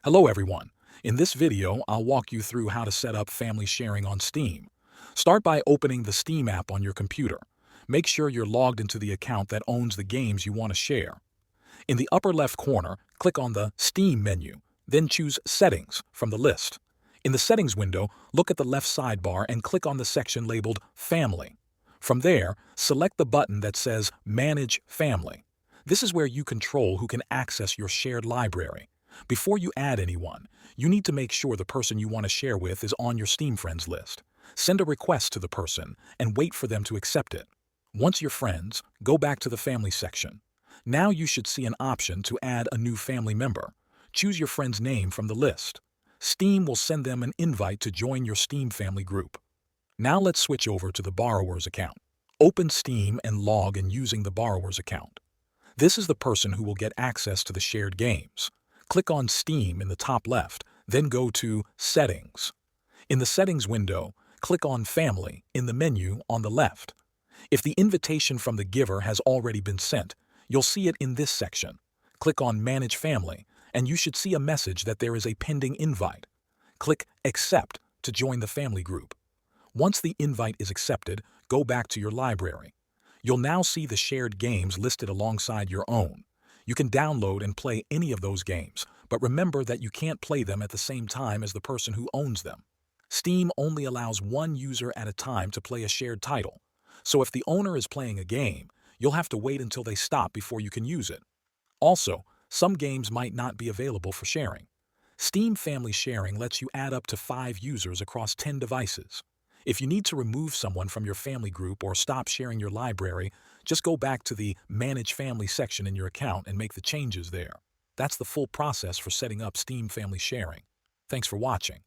Hello everyone. In this video, I'll walk you through how to set up family sharing on Steam. Start by opening the Steam app on your computer. Make sure you're logged into the account that owns the games you want to share. In the upper left corner, click on the Steam menu, then choose Settings from the list. In the Settings window, look at the left sidebar and click on the section labeled Family. From there, select the button that says Manage Family. This is where you control who can access your shared library. Before you add anyone, you need to make sure the person you want to share with is on your Steam friends list. Send a request to the person and wait for them to accept it. Once you're friends, go back to the Family section. Now you should see an option to add a new family member. Choose your friend's name from the list. Steam will send them an invite to join your Steam family group. Now let's switch over to the borrower's account. Open Steam and log in using the borrower's account. This is the person who will get access to the shared games. Click on Steam in the top left, then go to Settings. In the Settings window, click on Family in the menu on the left. If the invitation from the giver has already been sent, you'll see it in this section. Click on Manage Family, and you should see a message that there is a pending invite. Click Accept to join the family group. Once the invite is accepted, go back to your library. You'll now see the shared games listed alongside your own. You can download and play any of those games, but remember that you can't play them at the same time as the person who owns them. Steam only allows one user at a time to play a shared title, so if the owner is playing a game, you'll have to wait until they stop before you can use it. Also, some games might not be available for sharing. Steam Family Sharing lets you add up to 5 users across 10 devices. If you need to remove someone from your family group or stop sharing your library, just go back to the Manage Family section in your account and make the changes there. That's the full process for setting up Steam Family Sharing. Thanks for watching.